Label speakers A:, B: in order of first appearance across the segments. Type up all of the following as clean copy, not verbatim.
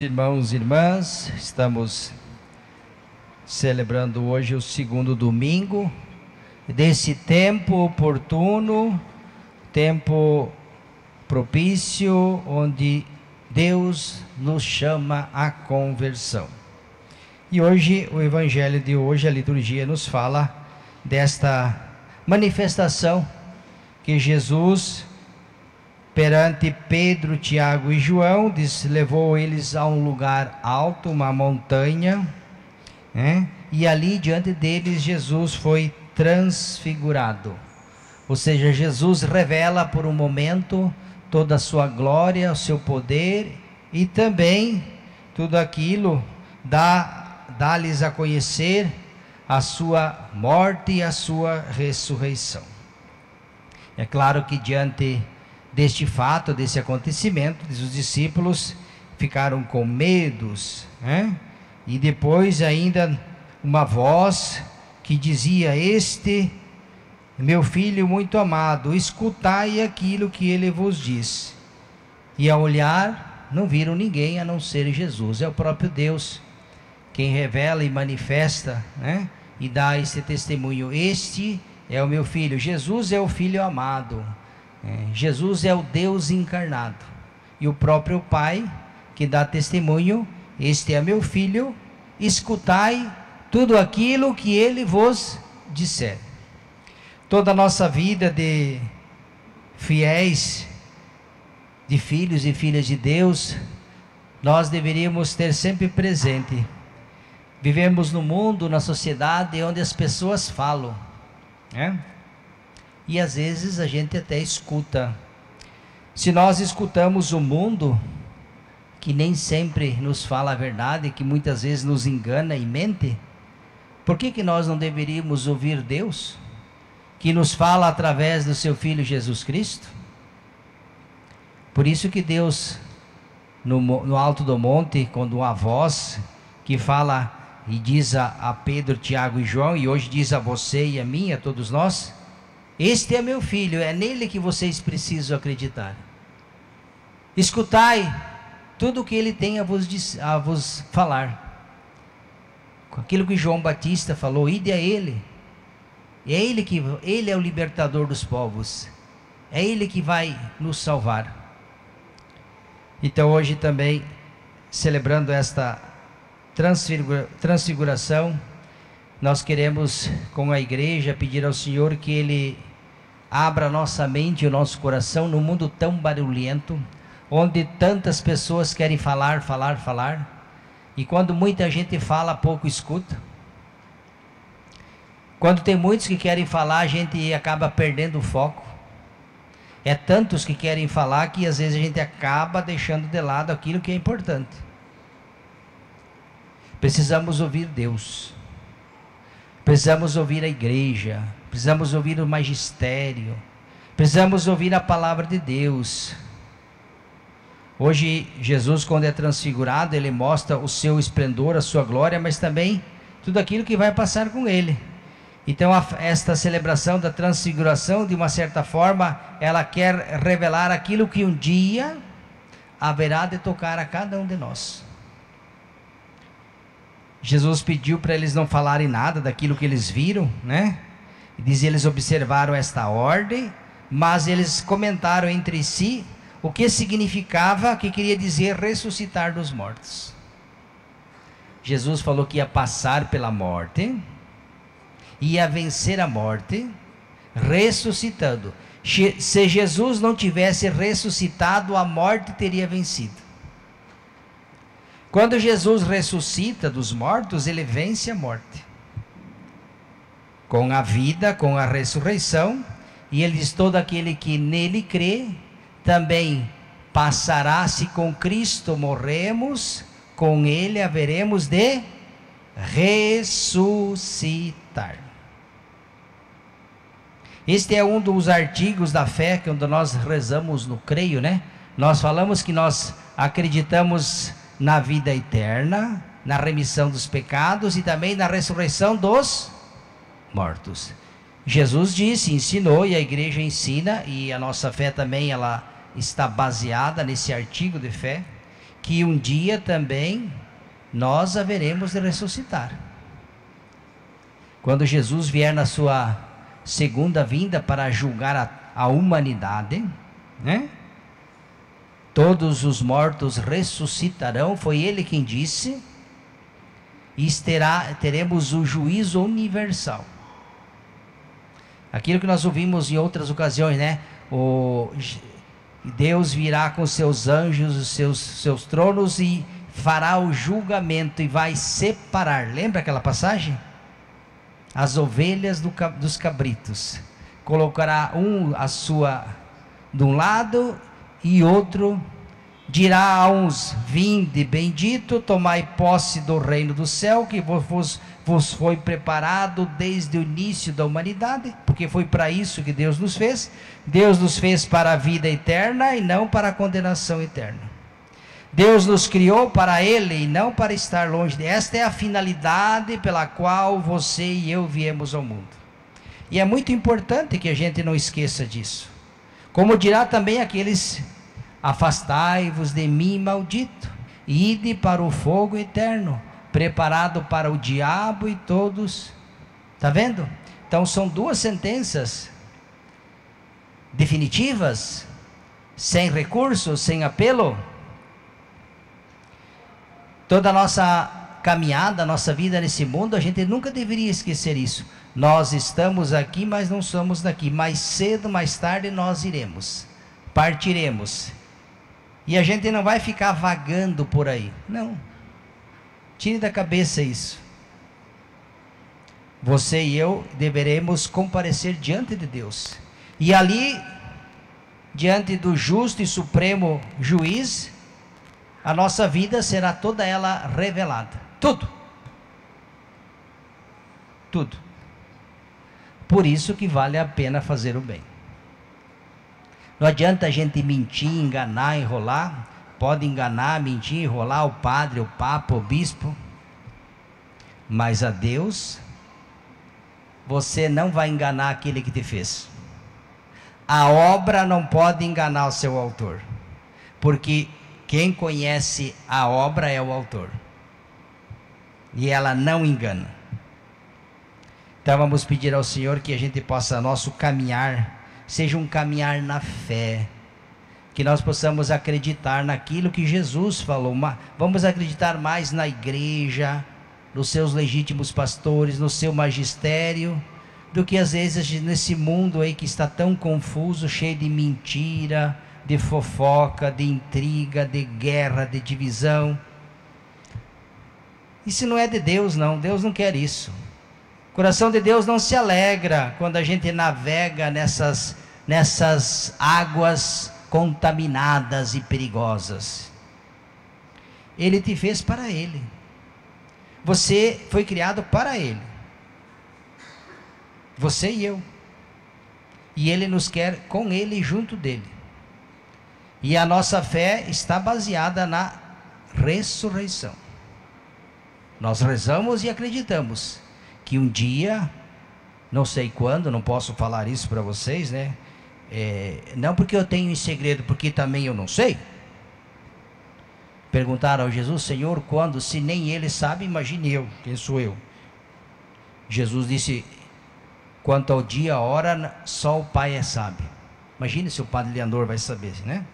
A: Irmãos e irmãs, estamos celebrando hoje o segundo domingo desse tempo oportuno, tempo propício, onde Deus nos chama à conversão. E hoje, o evangelho de hoje, a liturgia nos fala desta manifestação que Jesus, perante Pedro, Tiago e João, levou eles a um lugar alto, uma montanha, e ali diante deles Jesus foi transfigurado. Ou seja, Jesus revela por um momento toda a sua glória, o seu poder, e também tudo aquilo dá-lhes a conhecer a sua morte e a sua ressurreição. É claro que diante deste fato, desse acontecimento, os discípulos ficaram com medos, e depois ainda uma voz que dizia: "Este meu filho muito amado, escutai aquilo que ele vos diz." E ao olhar, não viram ninguém a não ser Jesus. É o próprio Deus quem revela e manifesta, e dá esse testemunho: "Este é o meu filho." Jesus é o Filho amado. Jesus é o Deus encarnado, e o próprio Pai que dá testemunho: "Este é meu filho, escutai tudo aquilo que ele vos disser." Toda a nossa vida de fiéis, de filhos e filhas de Deus, nós deveríamos ter sempre presente. Vivemos no mundo, na sociedade, onde as pessoas falam, e às vezes a gente até escuta. Se nós escutamos o mundo, que nem sempre nos fala a verdade, que muitas vezes nos engana e mente, por que nós não deveríamos ouvir Deus, que nos fala através do seu Filho Jesus Cristo? Por isso que Deus, no alto do monte, quando uma voz que fala e diz a Pedro, Tiago e João, e hoje diz a você e a mim, a todos nós: "Este é meu filho, é nele que vocês precisam acreditar. Escutai tudo o que ele tem a vos falar." Com aquilo que João Batista falou: "Ide a ele." Ele é o libertador dos povos. É ele que vai nos salvar. Então hoje também, celebrando esta transfiguração, nós queremos, com a igreja, pedir ao Senhor que Ele abra a nossa mente e o nosso coração num mundo tão barulhento, onde tantas pessoas querem falar, e quando muita gente fala, pouco escuta. Quando tem muitos que querem falar, a gente acaba perdendo o foco. É tantos que querem falar que às vezes a gente acaba deixando de lado aquilo que é importante. Precisamos ouvir Deus. Precisamos ouvir a igreja, precisamos ouvir o magistério, precisamos ouvir a palavra de Deus. Hoje, Jesus, quando é transfigurado, ele mostra o seu esplendor, a sua glória, mas também tudo aquilo que vai passar com ele. Então, esta celebração da transfiguração, de uma certa forma, ela quer revelar aquilo que um dia haverá de tocar a cada um de nós. Jesus pediu para eles não falarem nada daquilo que eles viram, E diz: eles observaram esta ordem, mas eles comentaram entre si o que significava, que queria dizer ressuscitar dos mortos. Jesus falou que ia passar pela morte, ia vencer a morte, ressuscitando. Se Jesus não tivesse ressuscitado, a morte teria vencido. Quando Jesus ressuscita dos mortos, ele vence a morte. Com a vida, com a ressurreição, e ele diz: todo aquele que nele crê, também passará. Se com Cristo morremos, com ele haveremos de ressuscitar. Este é um dos artigos da fé, quando nós rezamos no creio, Nós falamos que nós acreditamos na vida eterna, na remissão dos pecados e também na ressurreição dos mortos. Jesus disse, ensinou, e a igreja ensina, e a nossa fé também ela está baseada nesse artigo de fé, que um dia também nós haveremos de ressuscitar. Quando Jesus vier na sua segunda vinda para julgar a humanidade, né? Todos os mortos ressuscitarão, foi ele quem disse, e teremos o juízo universal. Aquilo que nós ouvimos em outras ocasiões, né? Deus virá com seus anjos, os seus tronos, e fará o julgamento e vai separar. Lembra aquela passagem? As ovelhas dos cabritos. Colocará a sua de um lado e outro. Dirá a uns: vinde bendito, tomai posse do reino do céu, que vos foi preparado desde o início da humanidade, porque foi para isso que Deus nos fez. Deus nos fez para a vida eterna e não para a condenação eterna. Deus nos criou para Ele e não para estar longe dele. Esta é a finalidade pela qual você e eu viemos ao mundo. E é muito importante que a gente não esqueça disso. Como dirá também aqueles: afastai-vos de mim, maldito, ide para o fogo eterno, preparado para o diabo e todos. Está vendo? Então são duas sentenças definitivas, sem recurso, sem apelo. Toda a nossa caminhada, a nossa vida nesse mundo, a gente nunca deveria esquecer isso. Nós estamos aqui, mas não somos daqui. Mais cedo, mais tarde nós iremos, partiremos. E a gente não vai ficar vagando por aí. Não. Tire da cabeça isso. Você e eu deveremos comparecer diante de Deus. E ali, diante do justo e supremo juiz, a nossa vida será toda ela revelada. Tudo. Tudo. Por isso que vale a pena fazer o bem. Não adianta a gente mentir, enganar, enrolar. Pode enganar, mentir, enrolar o padre, o papa, o bispo. Mas a Deus, você não vai enganar aquele que te fez. A obra não pode enganar o seu autor. Porque quem conhece a obra é o autor. E ela não engana. Então vamos pedir ao Senhor que a gente possa, nosso caminhar, seja um caminhar na fé, que nós possamos acreditar naquilo que Jesus falou. Vamos acreditar mais na igreja, nos seus legítimos pastores, no seu magistério, do que às vezes nesse mundo aí que está tão confuso, cheio de mentira, de fofoca, de intriga, de guerra, de divisão. Isso não é de Deus, não. Deus não quer isso. O coração de Deus não se alegra quando a gente navega nessas águas contaminadas e perigosas. Ele te fez para Ele. Você foi criado para Ele. Você e eu. E Ele nos quer com Ele e junto dEle. E a nossa fé está baseada na ressurreição. Nós rezamos e acreditamos que um dia, não sei quando, não posso falar isso para vocês, né? Não porque eu tenho em segredo, porque também eu não sei. Perguntaram ao Jesus: Senhor, quando? Se nem Ele sabe, imagine eu, quem sou eu? Jesus disse: quanto ao dia, a hora, só o Pai sabe. Imagine se o Padre Leandor vai saber, né?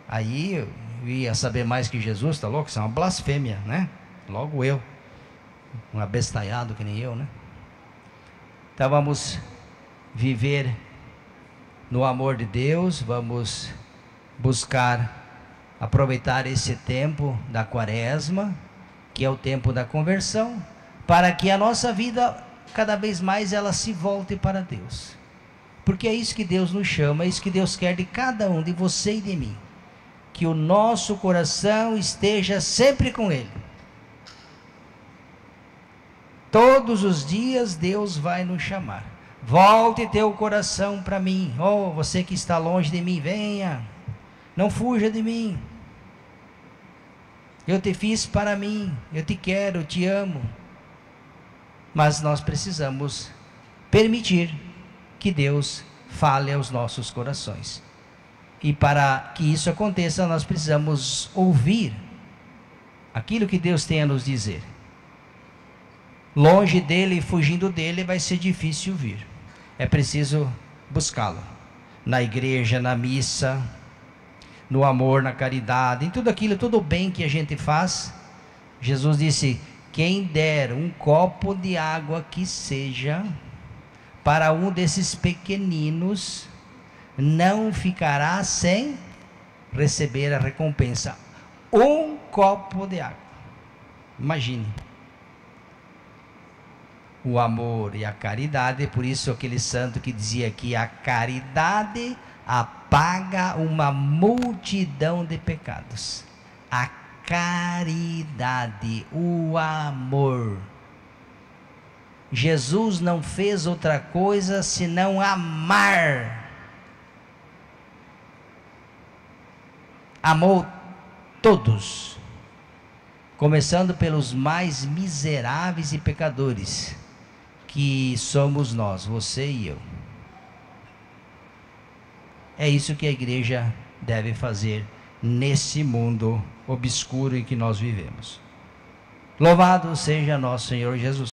A: Aí eu ia saber mais que Jesus, tá louco? Isso é uma blasfêmia, né? Logo eu, um abestalhado que nem eu, né? Então vamos viver no amor de Deus, vamos buscar aproveitar esse tempo da quaresma, que é o tempo da conversão, para que a nossa vida, cada vez mais, ela se volte para Deus. Porque é isso que Deus nos chama, é isso que Deus quer de cada um, de você e de mim. Que o nosso coração esteja sempre com Ele. Todos os dias Deus vai nos chamar. Volte teu coração para mim. Oh, você que está longe de mim, venha. Não fuja de mim. Eu te fiz para mim. Eu te quero, eu te amo. Mas nós precisamos permitir que Deus fale aos nossos corações. E para que isso aconteça, nós precisamos ouvir aquilo que Deus tem a nos dizer. Longe dele e fugindo dele vai ser difícil vir. É preciso buscá-lo. Na igreja, na missa, no amor, na caridade, em tudo aquilo, todo o bem que a gente faz. Jesus disse: quem der um copo de água que seja para um desses pequeninos, não ficará sem receber a recompensa. Um copo de água. Imagine. O amor e a caridade, por isso aquele santo que dizia que a caridade apaga uma multidão de pecados. A caridade, o amor. Jesus não fez outra coisa senão amar. Amou todos, começando pelos mais miseráveis e pecadores, que somos nós, você e eu. É isso que a igreja deve fazer nesse mundo obscuro em que nós vivemos. Louvado seja nosso Senhor Jesus.